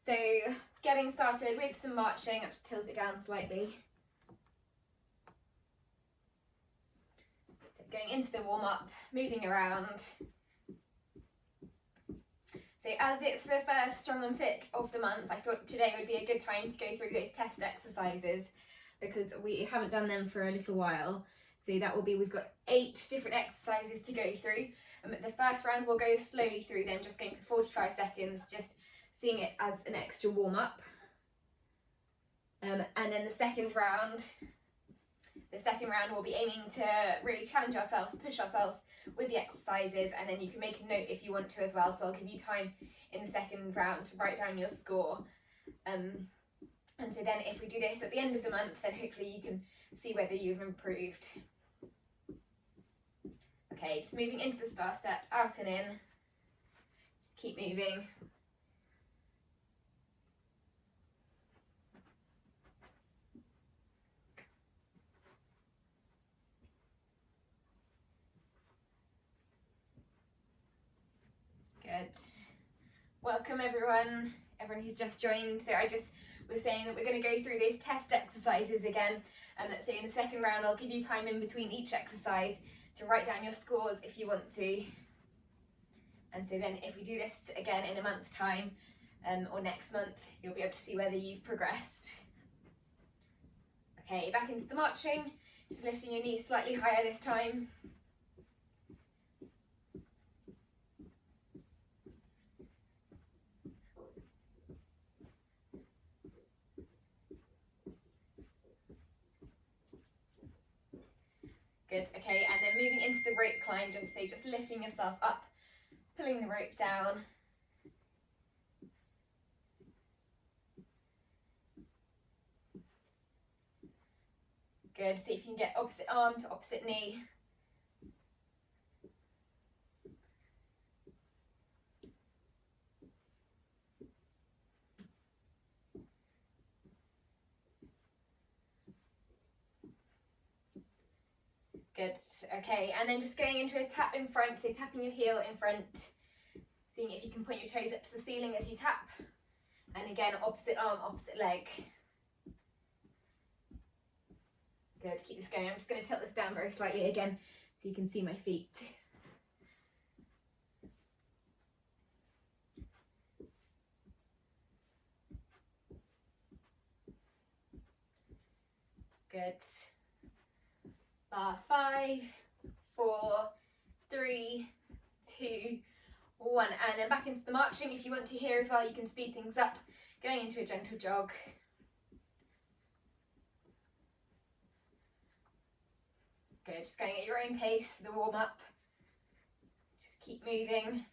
So getting started with some marching, I'll just tilt it down slightly. So going into the warm-up, moving around. So as it's the first Strong and Fit of the month, I thought today would be a good time to go through those test exercises because we haven't done them for a little while. So that will be, we've got 8 different exercises to go through. The first round we'll go slowly through them, just going for 45 seconds, just seeing it as an extra warm-up. And then the second round we'll be aiming to really challenge ourselves, push ourselves with the exercises, and then you can make a note if you want to as well, so I'll give you time in the second round to write down your score. And so then if we do this at the end of the month, then hopefully you can see whether you've improved. Okay, just moving into the star steps, out and in. Just keep moving. Good. Welcome everyone who's just joined. So I just was saying that we're going to go through those test exercises again. So in the second round I'll give you time in between each exercise to write down your scores if you want to. And so then if we do this again in a month's time or next month, you'll be able to see whether you've progressed. Okay, back into the marching, just lifting your knees slightly higher this time. Good, okay, and then moving into the rope climb, just lifting yourself up, pulling the rope down. Good, see if you can get opposite arm to opposite knee. Good, okay, and then just going into a tap in front, so tapping your heel in front, seeing if you can point your toes up to the ceiling as you tap, and again, opposite arm, opposite leg. Good, keep this going. I'm just going to tilt this down very slightly again, so you can see my feet. Good. Last 5, 4, 3, 2, 1, and then back into the marching. If you want to here as well, you can speed things up, going into a gentle jog. Good, just going at your own pace for the warm-up. Just keep moving.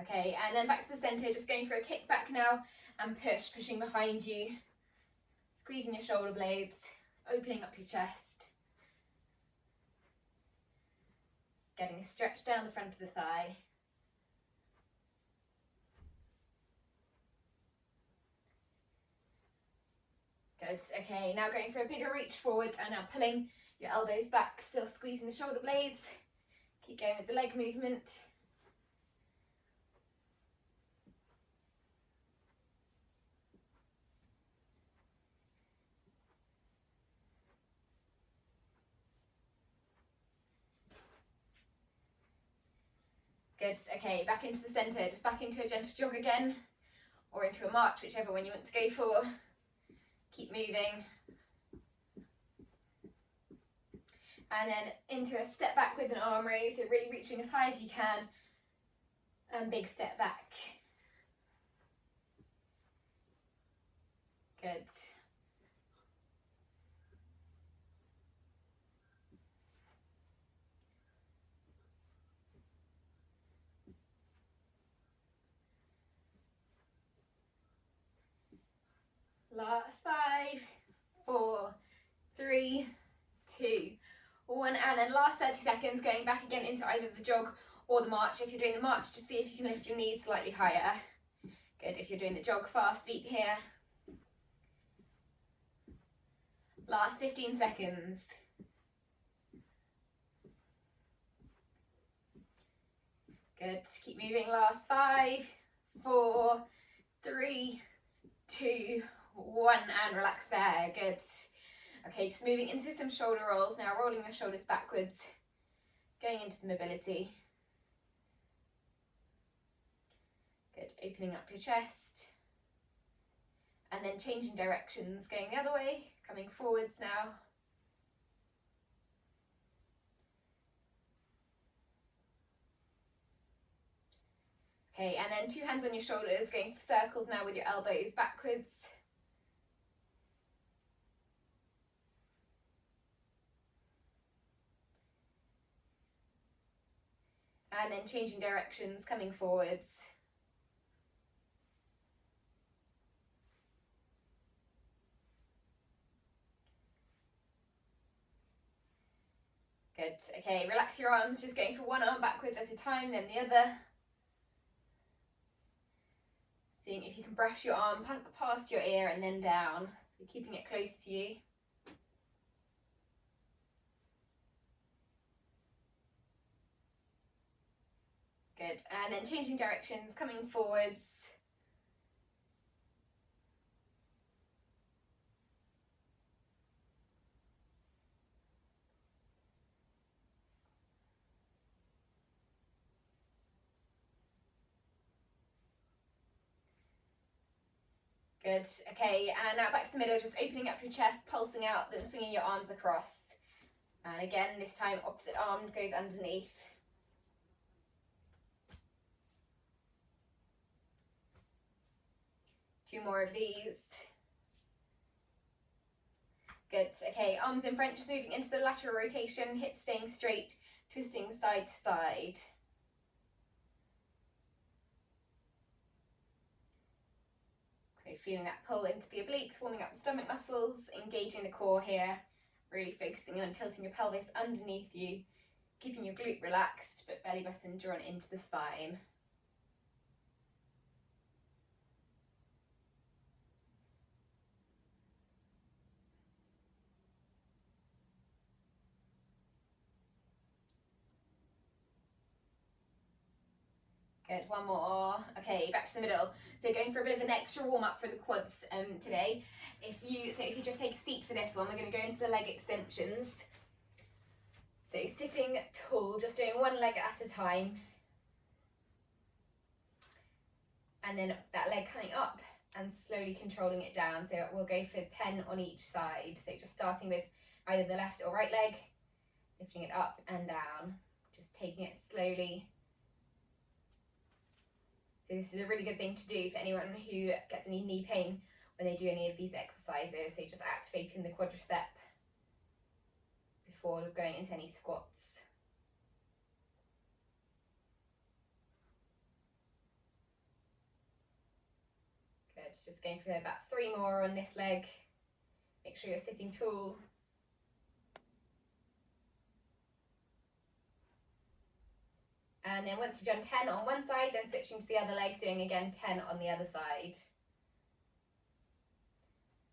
Okay, and then back to the centre, just going for a kick back now and pushing behind you, squeezing your shoulder blades, opening up your chest, getting a stretch down the front of the thigh. Good, okay, now going for a bigger reach forwards and now pulling your elbows back, still squeezing the shoulder blades. Keep going with the leg movement. Good, okay, back into the centre, just back into a gentle jog again, or into a march, whichever one you want to go for. Keep moving. And then into a step back with an arm raise, so really reaching as high as you can, and big step back. Good. Last 5, 4, 3, 2, 1, and then last 30 seconds going back again into either the jog or the march. If you're doing the march, just see if you can lift your knees slightly higher. Good, if you're doing the jog, fast feet here. Last 15 seconds. Good, keep moving, last 5, 4, 3, 2, 1, and relax there, good. Okay, just moving into some shoulder rolls now, rolling your shoulders backwards, going into the mobility. Good, opening up your chest. And then changing directions, going the other way, coming forwards now. Okay, and then 2 hands on your shoulders, going for circles now with your elbows backwards. And then changing directions, coming forwards. Good, okay, relax your arms, just going for one arm backwards at a time, then the other. Seeing if you can brush your arm past your ear and then down, so keeping it close to you. Good, and then changing directions, coming forwards. Good, okay, and now back to the middle, just opening up your chest, pulsing out, then swinging your arms across. And again, this time opposite arm goes underneath. Two more of these. Good, okay, arms in front, just moving into the lateral rotation, hips staying straight, twisting side to side. So feeling that pull into the obliques, warming up the stomach muscles, engaging the core here, really focusing on tilting your pelvis underneath you, keeping your glute relaxed, but belly button drawn into the spine. Good, one more. Okay, back to the middle. So going for a bit of an extra warm up for the quads today. If you just take a seat for this one, we're going to go into the leg extensions. So sitting tall, just doing one leg at a time. And then that leg coming up and slowly controlling it down. So we'll go for 10 on each side. So just starting with either the left or right leg, lifting it up and down, just taking it slowly. So this is a really good thing to do for anyone who gets any knee pain when they do any of these exercises. So just activating the quadricep before going into any squats. Good, just going for about 3 more on this leg. Make sure you're sitting tall. And then once you've done 10 on one side, then switching to the other leg, doing again 10 on the other side.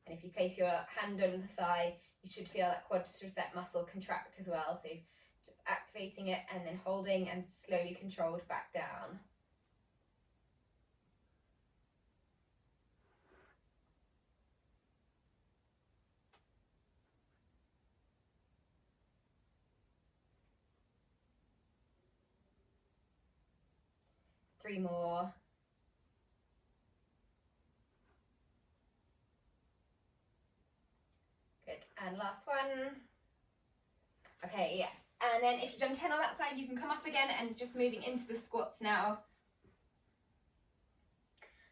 And if you place your hand on the thigh, you should feel that quadricep muscle contract as well. So just activating it and then holding and slowly controlled back down. Three more. Good, and last one. Okay, yeah. And then if you've done 10 on that side, you can come up again and just moving into the squats now.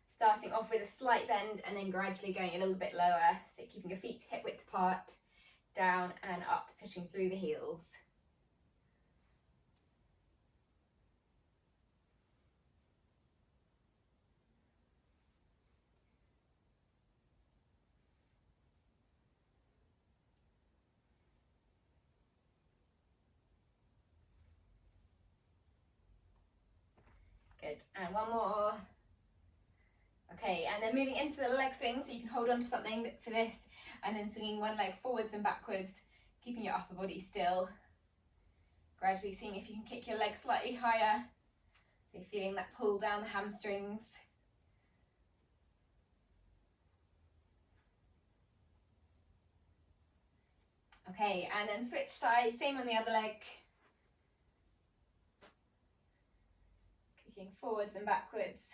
Starting off with a slight bend and then gradually going a little bit lower. So keeping your feet hip width apart, down and up, pushing through the heels. Good, and one more. Okay, and then moving into the leg swing, so you can hold on to something for this, and then swinging one leg forwards and backwards, keeping your upper body still. Gradually seeing if you can kick your leg slightly higher, So feeling that pull down the hamstrings. Okay, and then switch side, same on the other leg. Kicking forwards and backwards.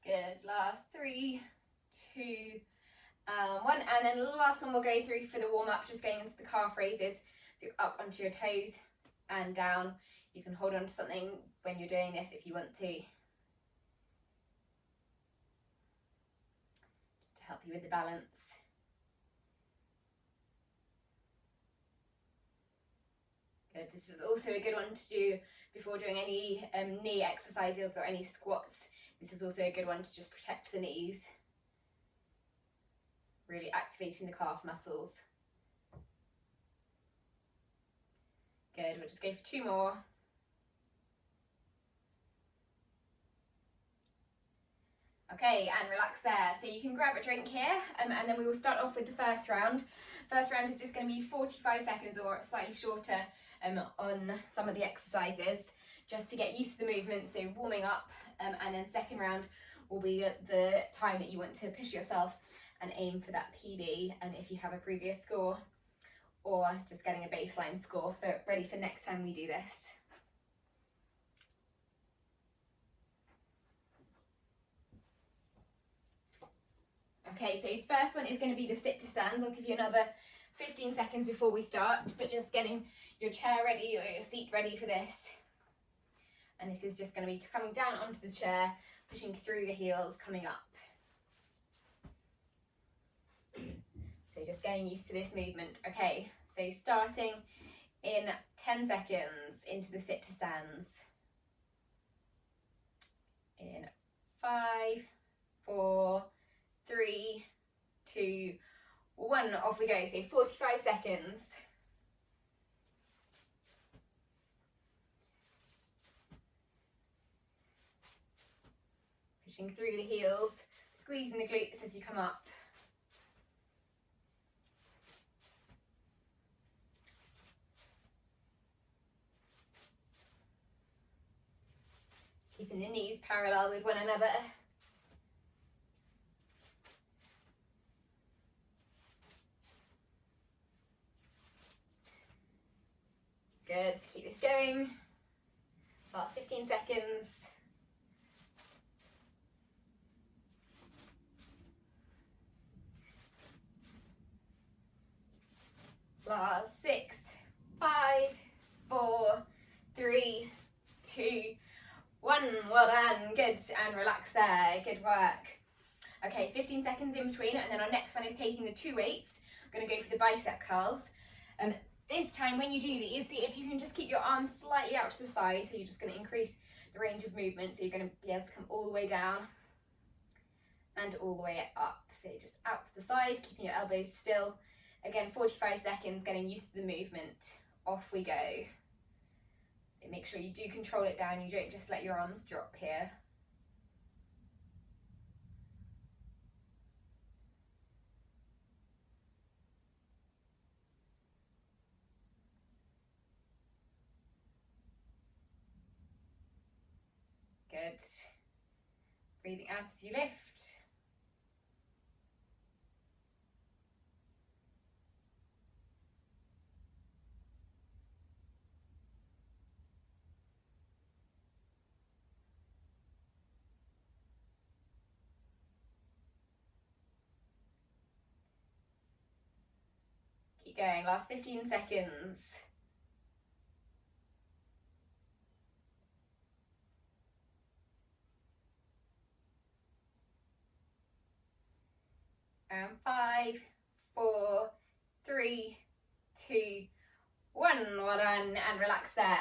Good, last 3, 2, 1, and then the last one we'll go through for the warm-up, just going into the calf raises. So up onto your toes and down. You can hold on to something when you're doing this if you want to. Just to help you with the balance. Good, this is also a good one to do before doing any knee exercises or any squats. This is also a good one to just protect the knees. Really activating the calf muscles. Good, we'll just go for 2 more. Okay, and relax there. So you can grab a drink here, and then we will start off with the first round. First round is just going to be 45 seconds or slightly shorter on some of the exercises, just to get used to the movement, so warming up, and then second round will be the time that you want to push yourself and aim for that PB, and if you have a previous score, or just getting a baseline score for ready for next time we do this. Okay, so first one is going to be the sit to stands. I'll give you another 15 seconds before we start, but just getting your chair ready or your seat ready for this. And this is just going to be coming down onto the chair, pushing through the heels, coming up. So just getting used to this movement. Okay, so starting in 10 seconds into the sit to stands. In 5, 4, 3, 2, 1, off we go. So 45 seconds. Pushing through the heels, squeezing the glutes as you come up. Keeping the knees parallel with one another. Good, keep this going. Last 15 seconds. Last 6, 5, 4, 3, 2, 1. Well done, good, and relax there, good work. Okay, 15 seconds in between, and then our next one is taking the 2 weights. I'm going to go for the bicep curls. This time when you do these, see if you can just keep your arms slightly out to the side, so you're just going to increase the range of movement, so you're going to be able to come all the way down and all the way up. So just out to the side, keeping your elbows still. Again, 45 seconds, getting used to the movement. Off we go. So make sure you do control it down, you don't just let your arms drop here. Good. Breathing out as you lift. Keep going, last 15 seconds. And 5, 4, 3, 2, 1. Well done, and relax there.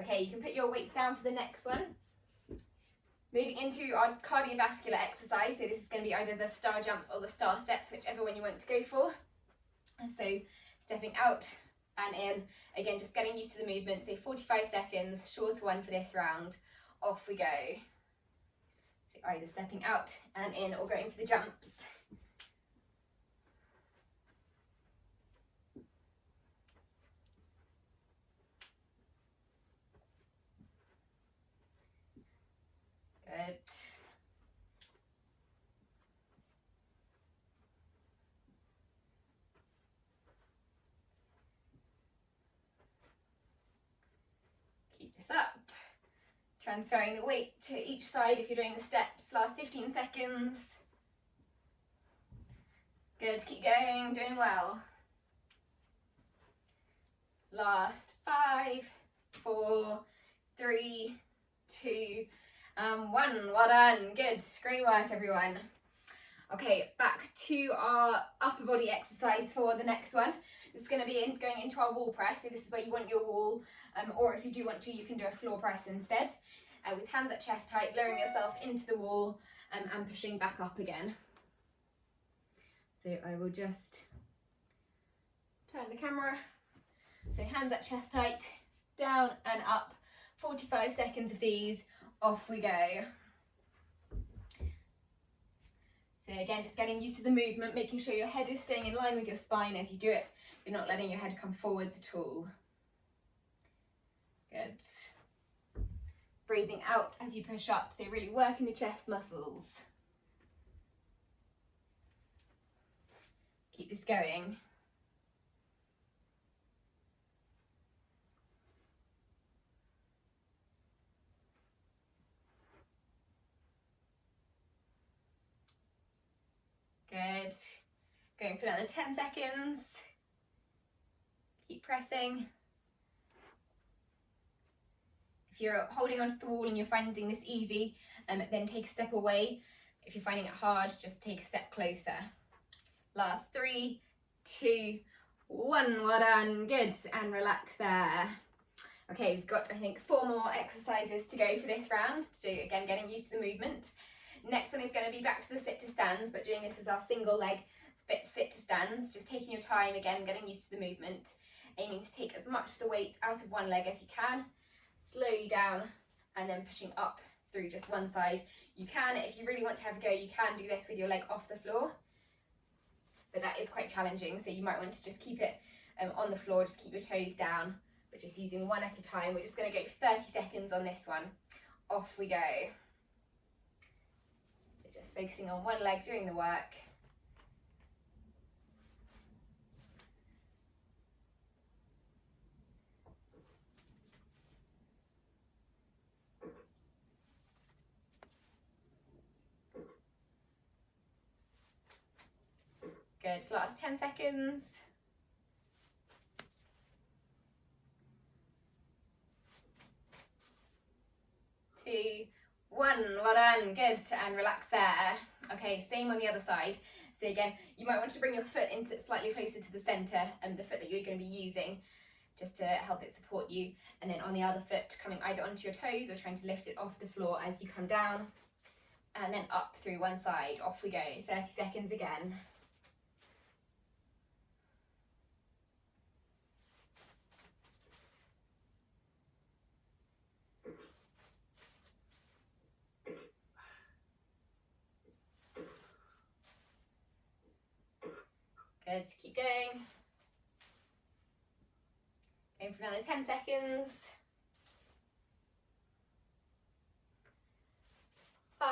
Okay, you can put your weights down for the next one. Moving into our cardiovascular exercise, so this is going to be either the star jumps or the star steps, whichever one you want to go for. So stepping out and in, again just getting used to the movement, so 45 seconds, shorter one for this round. Off we go. So either stepping out and in or going for the jumps. Good. Keep this up. Transferring the weight to each side if you're doing the steps. Last 15 seconds. Good, keep going, doing well. Last 5, 4, 3, 2, 1. Well done, good, great work everyone. Okay, back to our upper body exercise for the next one. This is going to be going into our wall press, so this is where you want your wall, or if you do want to, you can do a floor press instead. With hands at chest height, lowering yourself into the wall and pushing back up again. So I will just turn the camera. So hands at chest height, down and up, 45 seconds of these, off we go. So again, just getting used to the movement, making sure your head is staying in line with your spine as you do it. You're not letting your head come forwards at all. Good. Breathing out as you push up, so really working the chest muscles. Keep this going. Good. Going for another 10 seconds. Keep pressing. If you're holding onto the wall and you're finding this easy, then take a step away. If you're finding it hard, just take a step closer. Last 3, 2, 1. Well done. Good. And relax there. Okay, we've got, I think, 4 more exercises to go for this round. So again, getting used to the movement. Next one is going to be back to the sit to stands, but doing this as our single leg sit to stands. Just taking your time, again, getting used to the movement. Aiming to take as much of the weight out of one leg as you can. Slowly down and then pushing up through just one side. You can, if you really want to have a go, you can do this with your leg off the floor, but that is quite challenging, so you might want to just keep it on the floor, just keep your toes down, but just using one at a time. We're just going to go for 30 seconds on this one. Off we go. So just focusing on one leg doing the work. Good, last 10 seconds. 2, 1, well done, good, and relax there. Okay, same on the other side. So again, you might want to bring your foot into slightly closer to the centre, and the foot that you're going to be using, just to help it support you. And then on the other foot, coming either onto your toes or trying to lift it off the floor as you come down, and then up through one side. Off we go, 30 seconds again. Good, keep going. Going for another 10 seconds. 5,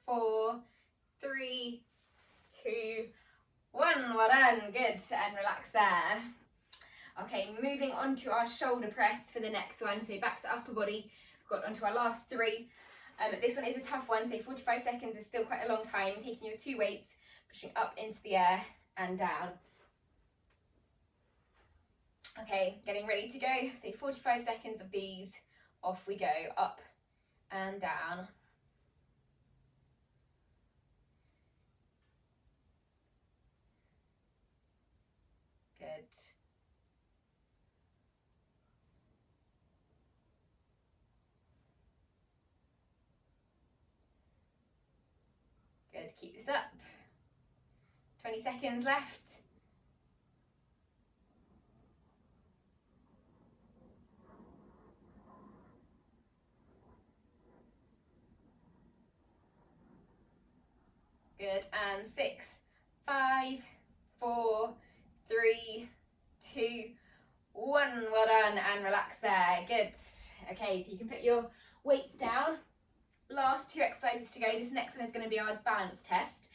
4, 3, 2, 1. Well done, good, and relax there. Okay, moving on to our shoulder press for the next one. So back to upper body, we've got onto our last 3. This one is a tough one, so 45 seconds is still quite a long time. Taking your 2 weights, pushing up into the air and down. Okay, getting ready to go. So 45 seconds of these. Off we go, up and down. Good. Good, keep this up. 20 seconds left. Good, and 6, 5, 4, 3, 2, 1. Well done, and relax there. Good. Okay, so you can put your weights down. Last 2 exercises to go. This next one is going to be our balance test.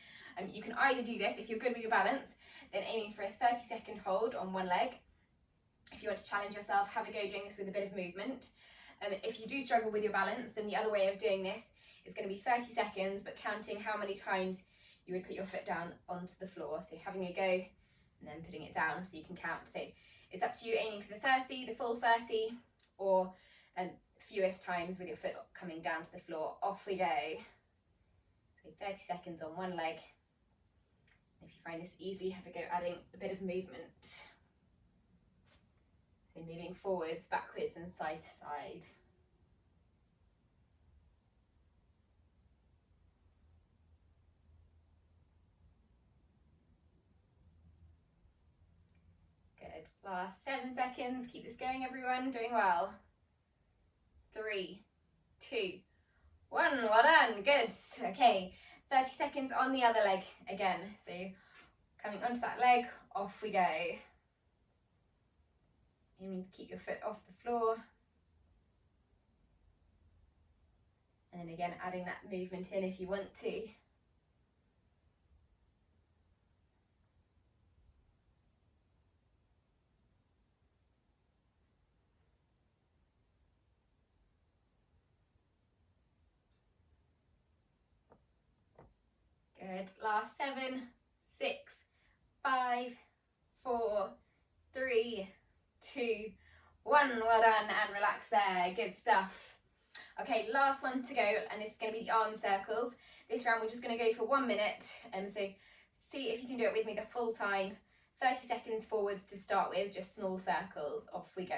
You can either do this, if you're good with your balance, then aiming for a 30-second hold on one leg. If you want to challenge yourself, have a go doing this with a bit of movement. If you do struggle with your balance, then the other way of doing this is going to be 30 seconds, but counting how many times you would put your foot down onto the floor. So having a go and then putting it down so you can count. So it's up to you, aiming for the 30, the full 30, or fewest times with your foot coming down to the floor. Off we go. So 30 seconds on one leg. If you find this easy, have a go adding a bit of movement. So moving forwards, backwards and side to side. Good. Last 7 seconds. Keep this going, everyone. Doing well. 3, 2, 1. Well done. Good. Okay. 30 seconds on the other leg again. So coming onto that leg, off we go. Aiming to keep your foot off the floor. And then again, adding that movement in if you want to. Good. Last 7, 6, 5, 4, 3, 2, 1. Well done, and relax there. Good stuff. Okay, last one to go, and this is going to be the arm circles. This round we're just going to go for 1 minute, so see if you can do it with me the full time. 30 seconds forwards to start with, just small circles. Off we go.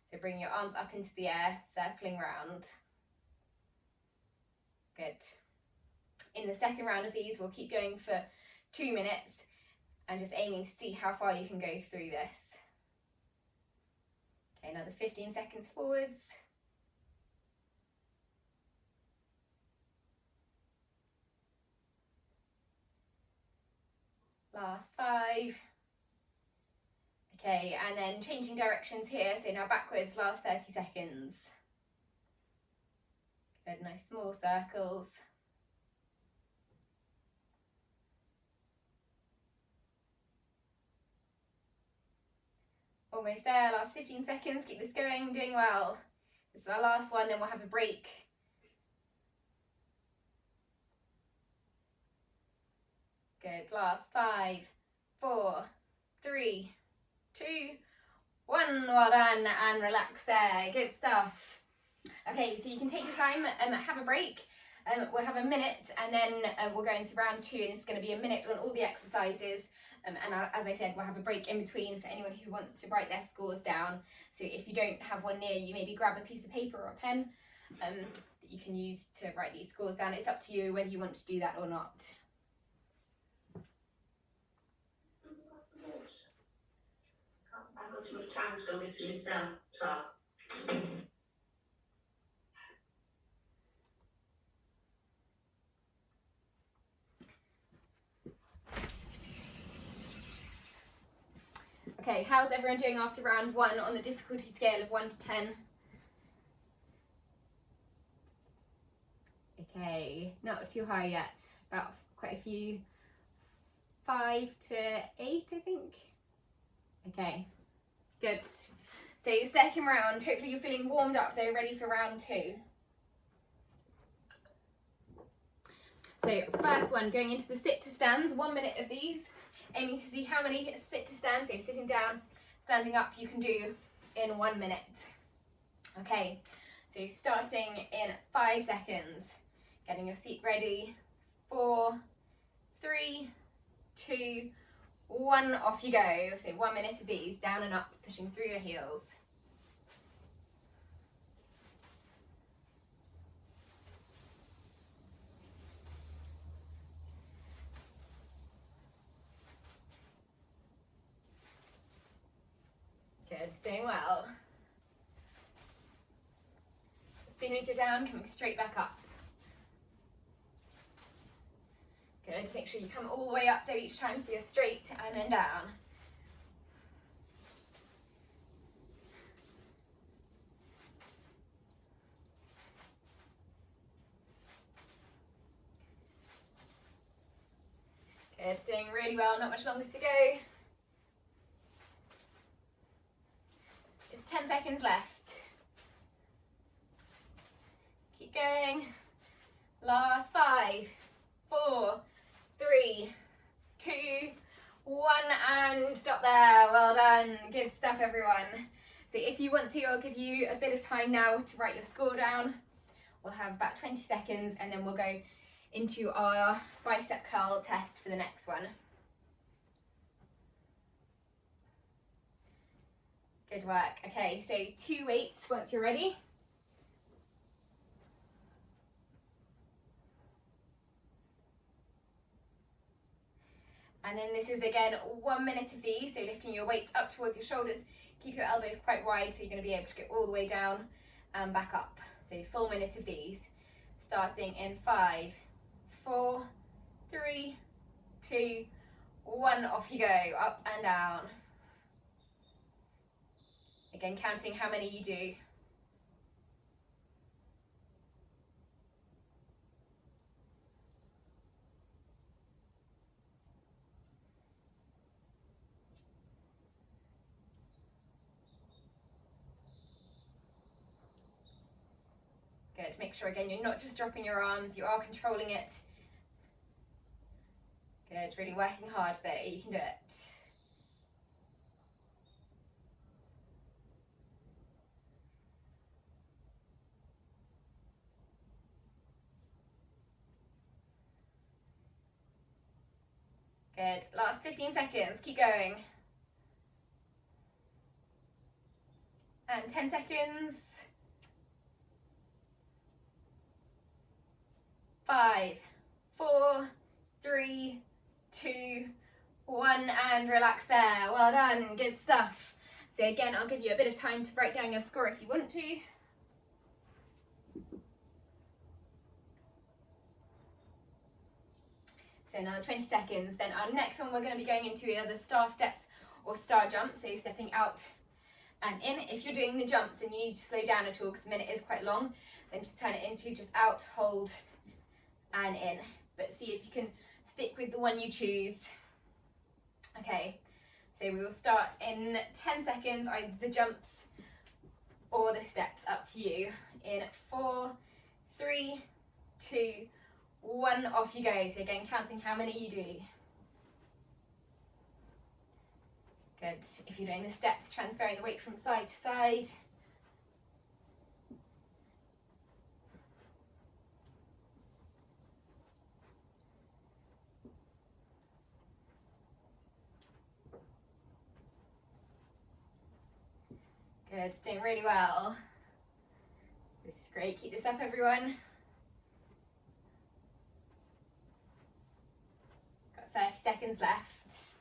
So bring your arms up into the air, circling round. Good. In the second round of these, we'll keep going for 2 minutes and just aiming to see how far you can go through this. Okay, another 15 seconds forwards. Last 5. Okay, and then changing directions here, so now backwards, last 30 seconds. Good, nice small circles. Almost there, last 15 seconds, keep this going, doing well. This is our last one, then we'll have a break. Good, last 5, 4, 3, 2, 1. Well done, and relax there. Good stuff. Okay, so you can take your time and have a break. We'll have a minute, and then we'll go into round 2, and it's going to be a minute on all the exercises. And as I said, we'll have a break in between for anyone who wants to write their scores down. So if you don't have one near you, maybe grab a piece of paper or a pen that you can use to write these scores down. It's up to you whether you want to do that or not. I've got enough time to go into myself talk. Okay, how's everyone doing after round 1 on the difficulty scale of 1 to 10? Okay, not too high yet, about quite a few, 5 to 8 I think. Okay, good. So second round, hopefully you're feeling warmed up though, ready for round 2. So first one, going into the sit to stands, 1 minute of these, aiming to see how many sit to stands, so sitting down, standing up, you can do in 1 minute. Okay, so starting in 5 seconds, getting your seat ready, 4, 3, 2, 1, off you go. So 1 minute of these, down and up, pushing through your heels. Good, doing well. As soon as you're down, coming straight back up. Good, make sure you come all the way up there each time, so you're straight and then down. Good, doing really well, not much longer to go. Just 10 seconds left. Keep going. Last 5, 4, 3, 2, 1, and stop there. Well done. Good stuff, everyone. So if you want to, I'll give you a bit of time now to write your score down. We'll have about 20 seconds and then we'll go into our bicep curl test for the next one. Good work. Okay, so 2 weights once you're ready. And then this is again 1 minute of these, so lifting your weights up towards your shoulders. Keep your elbows quite wide so you're going to be able to get all the way down and back up. So full minute of these. Starting in 5, 4, 3, 2, 1, off you go, up and down. Again, counting how many you do. Good, make sure again you're not just dropping your arms, you are controlling it. Good, really working hard there, you can do it. Good, last 15 seconds, keep going. And 10 seconds. 5, 4, 3, 2, 1, and relax there. Well done, good stuff. So again, I'll give you a bit of time to write down your score if you want to. So another 20 seconds. Then our next one, we're going to be going into either star steps or star jumps. So you're stepping out and in. If you're doing the jumps and you need to slow down at all because the minute is quite long, then just turn it into just out, hold, and in. But see if you can stick with the one you choose. Okay, so we will start in 10 seconds, either the jumps or the steps, up to you. In 4, 3, 2, 1, off you go. So again, counting how many you do. Good. If you're doing the steps, transferring the weight from side to side. Good, doing really well. This is great, keep this up everyone. Got 30 seconds left.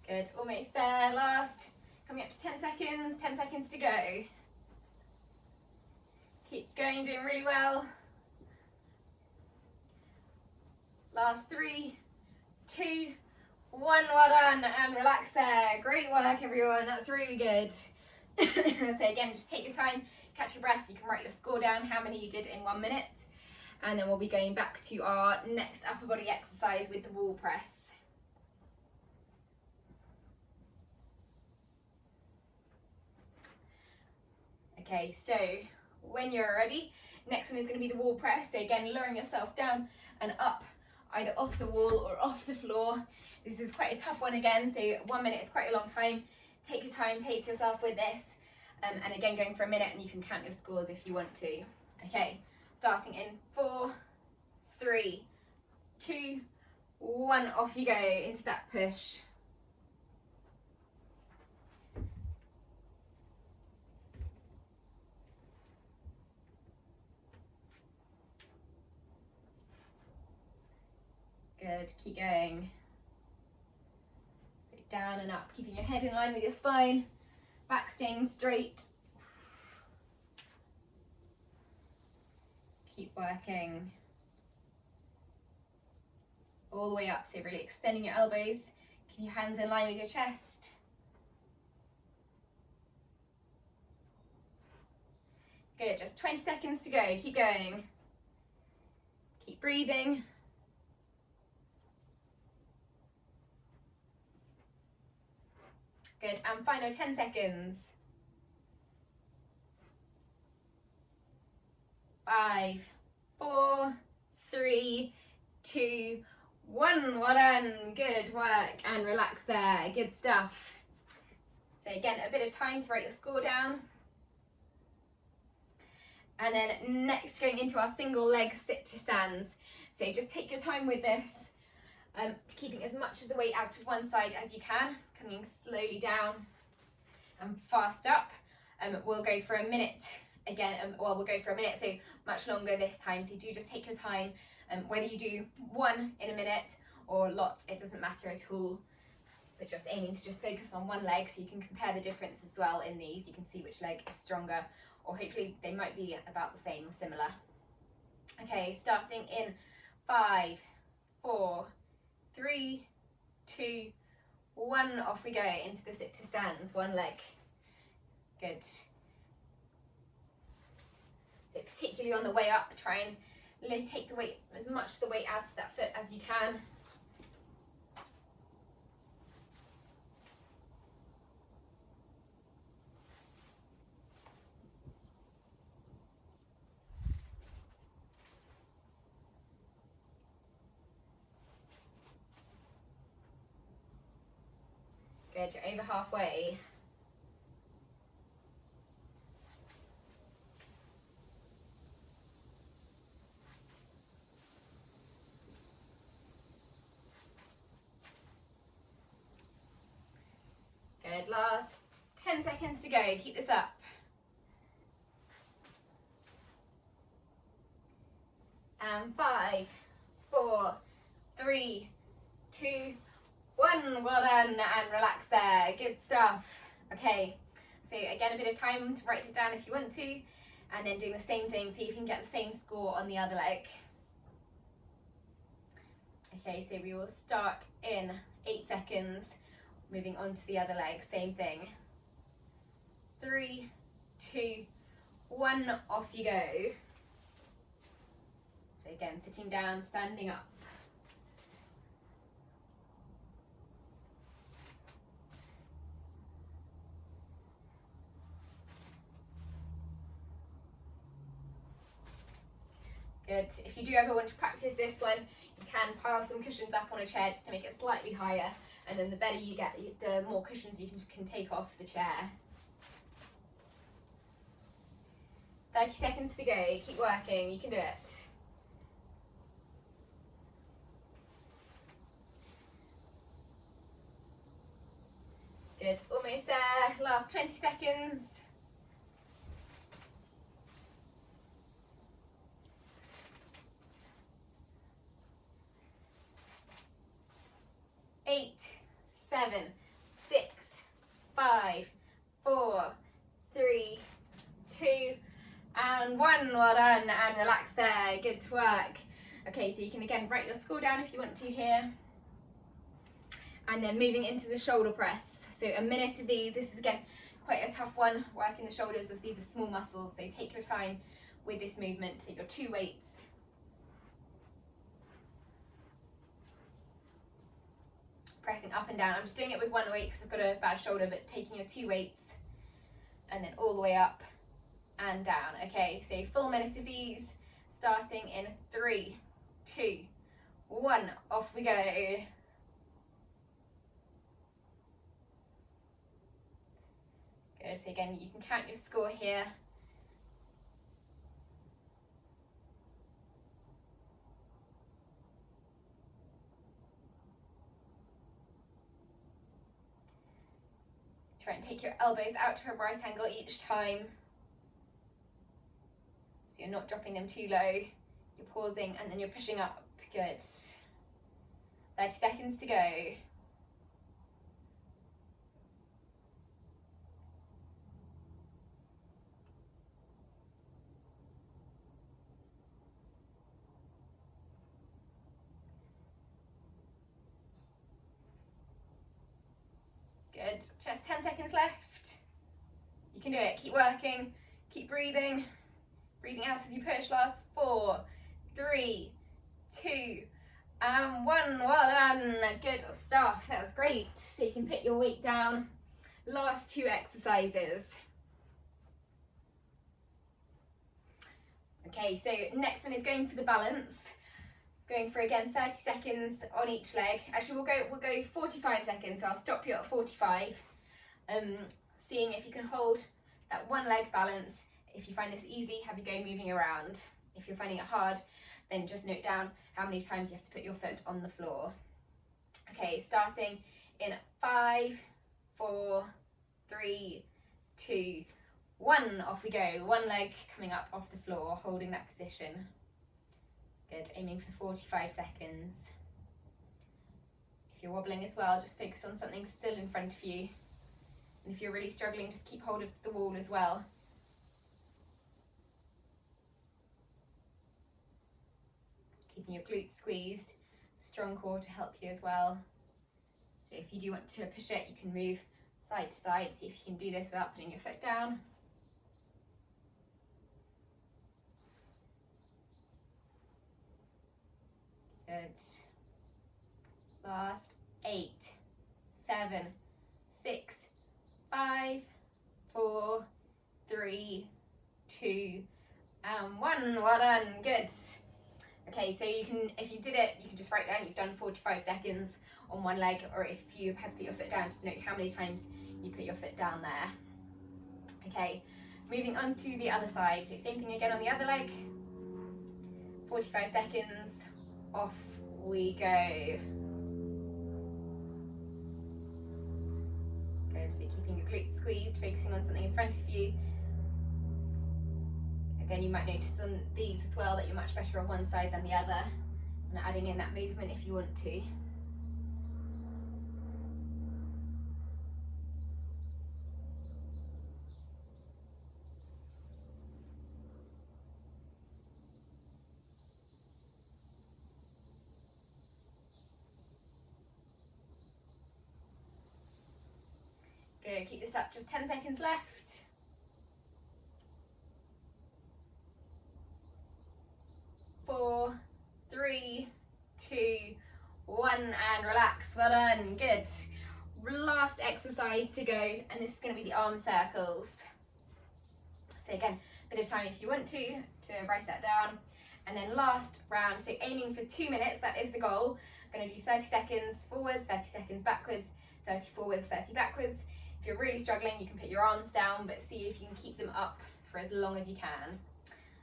Good, almost there, last, coming up to 10 seconds, 10 seconds to go. Keep going, doing really well. Last 3, 2, 1, well done, and relax there. Great work everyone, that's really good. So again, just take your time, catch your breath, you can write your score down, how many you did in 1 minute, and then we'll be going back to our next upper body exercise with the wall press. Okay, so when you're ready, next one is going to be the wall press. So again, lowering yourself down and up, either off the wall or off the floor. This is quite a tough one again, so 1 minute is quite a long time. Take your time, pace yourself with this. And again, going for a minute, and you can count your scores if you want to. Okay, starting in 4, 3, 2, 1, off you go into that push. Good, keep going. down and up, keeping your head in line with your spine, back staying straight. Keep working all the way up, so really extending your elbows, keep your hands in line with your chest. Good, just 20 seconds to go, keep going. Keep breathing. Good, and final 10 seconds. 5, 4, 3, 2, 1. Well done. Good work, and relax there. Good stuff. So again, a bit of time to write your score down. And then next, going into our single leg sit to stands. So just take your time with this, keeping as much of the weight out of one side as you can, coming slowly down and fast up. We'll go for a minute again, we'll go for a minute, so much longer this time. So do just take your time, whether you do one in a minute or lots, it doesn't matter at all. But just aiming to just focus on one leg, so you can compare the difference as well in these. You can see which leg is stronger, or hopefully they might be about the same or similar. Okay, starting in 5, 4, 3, 2, 1. Off we go into the sit to stands, one leg. Good. So particularly on the way up, try and take the weight, as much of the weight out of that foot as you can. Good, you're over halfway. Good, last 10 seconds to go, keep this up. And 5, 4, 3, 2, 1. Well done, and relax there. Good stuff. Okay, so again, a bit of time to write it down if you want to, and then doing the same thing, see if you can get the same score on the other leg. Okay, so we will start in 8 seconds, moving on to the other leg, same thing. 3, 2, 1, off you go. So again, sitting down, standing up. Good. If you do ever want to practice this one, you can pile some cushions up on a chair just to make it slightly higher, and then the better you get, the more cushions you can take off the chair. 30 seconds to go, keep working, you can do it. Good, almost there, last 20 seconds. 8, 7, 6, 5, 4, 3, 2, and 1. Well done, and relax there. Good work. Okay, so you can again write your score down if you want to here. And then moving into the shoulder press. So a minute of these. This is again quite a tough one, working the shoulders as these are small muscles. So take your time with this movement. Take your 2 weights. Pressing up and down. I'm just doing it with 1 weight because I've got a bad shoulder, but taking your 2 weights and then all the way up and down. Okay, so full minute of these, starting in 3, 2, 1, off we go. Good, so again, you can count your score here. Try and take your elbows out to a right angle each time. So you're not dropping them too low. You're pausing and then you're pushing up. Good. 30 seconds to go. Good. Just 10 seconds left. You can do it. Keep working. Keep breathing. Breathing out as you push. Last 4, 3, 2, and 1. Well done. Good stuff. That was great. So you can put your weight down. Last 2 exercises. Okay, so next one is going for the balance. Going for, again, 30 seconds on each leg. Actually, we'll go 45 seconds, so I'll stop you at 45. Seeing if you can hold that one leg balance. If you find this easy, have you go moving around. If you're finding it hard, then just note down how many times you have to put your foot on the floor. Okay, starting in 5, 4, 3, 2, 1. Off we go. One leg coming up off the floor, holding that position. Good, aiming for 45 seconds. If you're wobbling as well, just focus on something still in front of you. And if you're really struggling, just keep hold of the wall as well. Keeping your glutes squeezed, strong core to help you as well. So if you do want to push it, you can move side to side. See if you can do this without putting your foot down. Good. Last 8, 7, 6, 5, 4, 3, 2, and 1. Well done. Good. Okay, so you can, if you did it, you can just write down you've done 45 seconds on one leg, or if you had to put your foot down, just note how many times you put your foot down there. Okay, moving on to the other side. So same thing again on the other leg. 45 seconds. Off we go. Good, so keeping your glutes squeezed, focusing on something in front of you. Again, you might notice on these as well that you're much better on one side than the other, and adding in that movement if you want to. Good, keep this up, just 10 seconds left. Four, 3, 2, 1, and relax. Well done. Good. Last exercise to go, and this is going to be the arm circles. So again, a bit of time if you want to write that down. And then last round, so aiming for 2 minutes, that is the goal. I'm going to do 30 seconds forwards, 30 seconds backwards, 30 forwards, 30 backwards. If you're really struggling, you can put your arms down, but see if you can keep them up for as long as you can.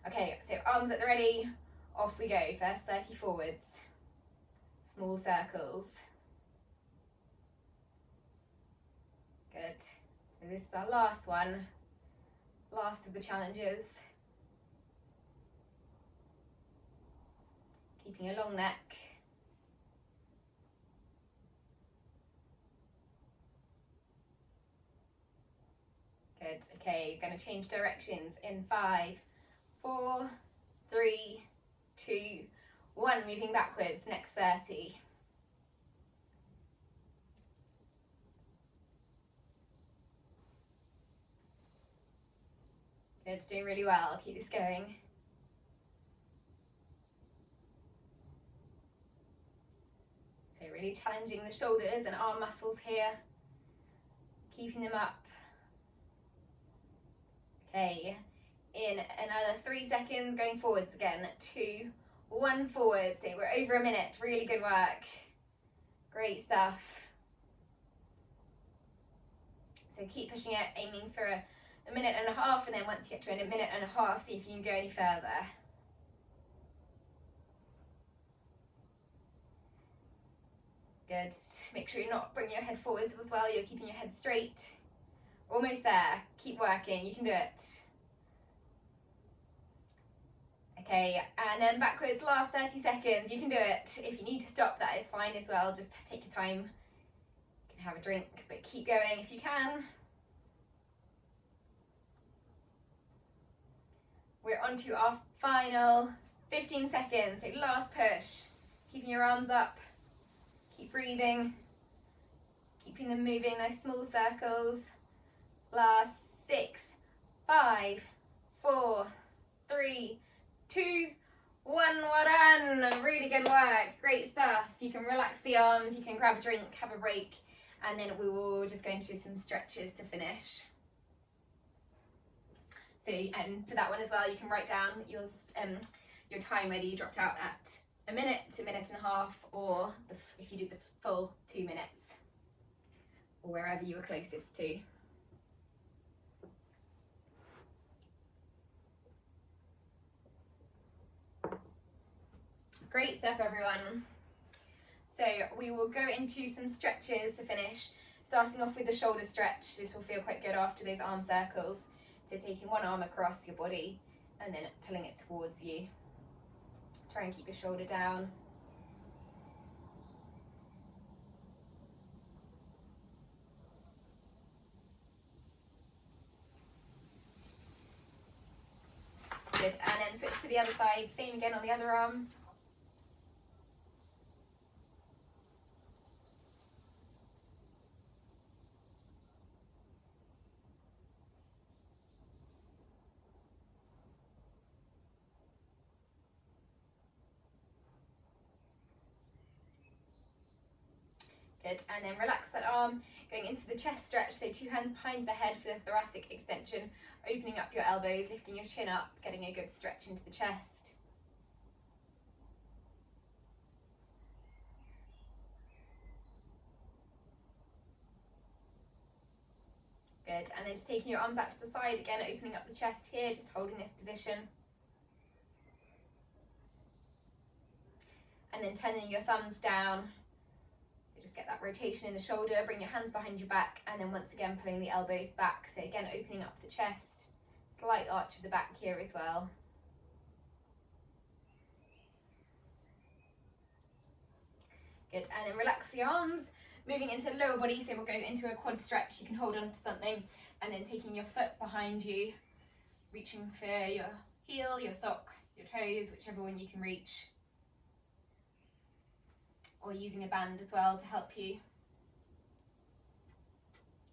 Okay, so arms at the ready. Off we go. First 30 forwards. Small circles. Good. So this is our last one. Last of the challenges. Keeping a long neck. Good. Okay, going to change directions in 5, 4, 3, 2, 1. Moving backwards. Next 30. Good. Doing really well. Keep this going. So really challenging the shoulders and arm muscles here. Keeping them up. Okay, in another 3 seconds, going forwards again. 2, 1, forward. So we're over a minute. Really good work. Great stuff. So keep pushing it, aiming for a minute and a half, and then once you get to a minute and a half, see if you can go any further. Good. Make sure you're not bringing your head forwards as well. You're keeping your head straight. Almost there. Keep working. You can do it. Okay, and then backwards, last 30 seconds. You can do it. If you need to stop, that is fine as well. Just take your time. You can have a drink, but keep going if you can. We're on to our final 15 seconds. So last push. Keeping your arms up. Keep breathing. Keeping them moving, nice small circles. Last 6, 5, 4, 3, 2, 1. Well done. Really good work. Great stuff. You can relax the arms, you can grab a drink, have a break, and then we will just go into some stretches to finish. So, and for that one as well, you can write down your time, whether you dropped out at a minute to a minute and a half, or if you did the full 2 minutes, or wherever you were closest to. Great stuff, everyone. So we will go into some stretches to finish, starting off with the shoulder stretch. This will feel quite good after those arm circles. So taking one arm across your body and then pulling it towards you. Try and keep your shoulder down. Good, and then switch to the other side, same again on the other arm. Good, and then relax that arm, going into the chest stretch, so 2 hands behind the head for the thoracic extension, opening up your elbows, lifting your chin up, getting a good stretch into the chest. Good, and then just taking your arms out to the side, again opening up the chest here, just holding this position. And then turning your thumbs down. Just get that rotation in the shoulder, bring your hands behind your back, and then once again pulling the elbows back. So again, opening up the chest, slight arch of the back here as well. Good, and then relax the arms, moving into lower body, so we'll go into a quad stretch. You can hold on to something, and then taking your foot behind you, reaching for your heel, your sock, your toes, whichever one you can reach. Or using a band as well to help you.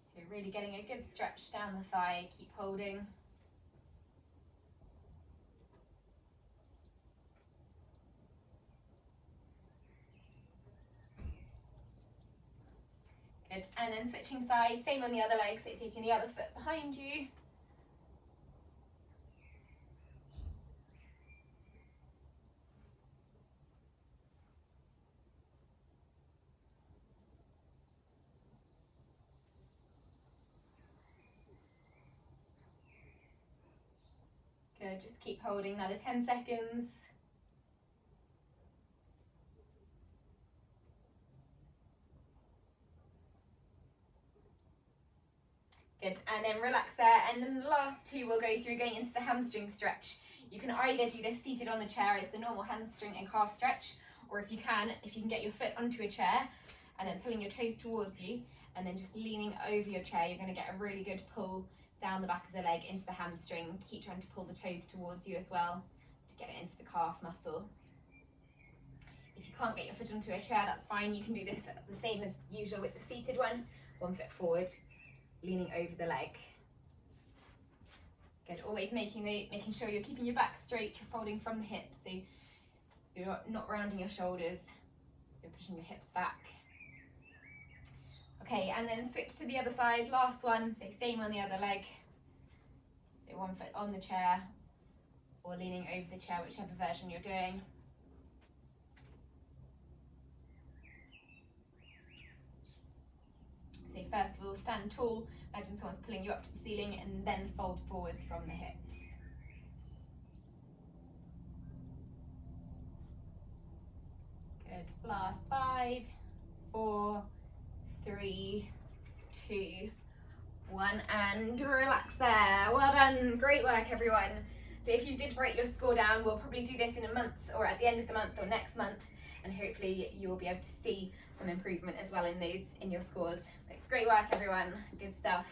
So really getting a good stretch down the thigh, keep holding. Good, and then switching sides, same on the other leg, so taking the other foot behind you. Good, just keep holding another 10 seconds. Good, and then relax there, and then the last 2 we'll go through going into the hamstring stretch. You can either do this seated on the chair, it's the normal hamstring and calf stretch, or if you can get your foot onto a chair and then pulling your toes towards you and then just leaning over your chair, you're going to get a really good pull down the back of the leg into the hamstring. Keep trying to pull the toes towards you as well to get it into the calf muscle. If you can't get your foot onto a chair, that's fine. You can do this the same as usual with the seated one. 1 foot forward, leaning over the leg. Good, always making sure you're keeping your back straight, you're folding from the hips, so you're not rounding your shoulders, you're pushing your hips back. Okay, and then switch to the other side, last one, so same on the other leg. So 1 foot on the chair or leaning over the chair, whichever version you're doing. So first of all, stand tall, imagine someone's pulling you up to the ceiling, and then fold forwards from the hips. Good, last 5, 4, 3, 2, 1, and relax there. Well done, great work everyone. So if you did write your score down, we'll probably do this in a month or at the end of the month or next month, and hopefully you will be able to see some improvement as well in your scores. But great work everyone, good stuff.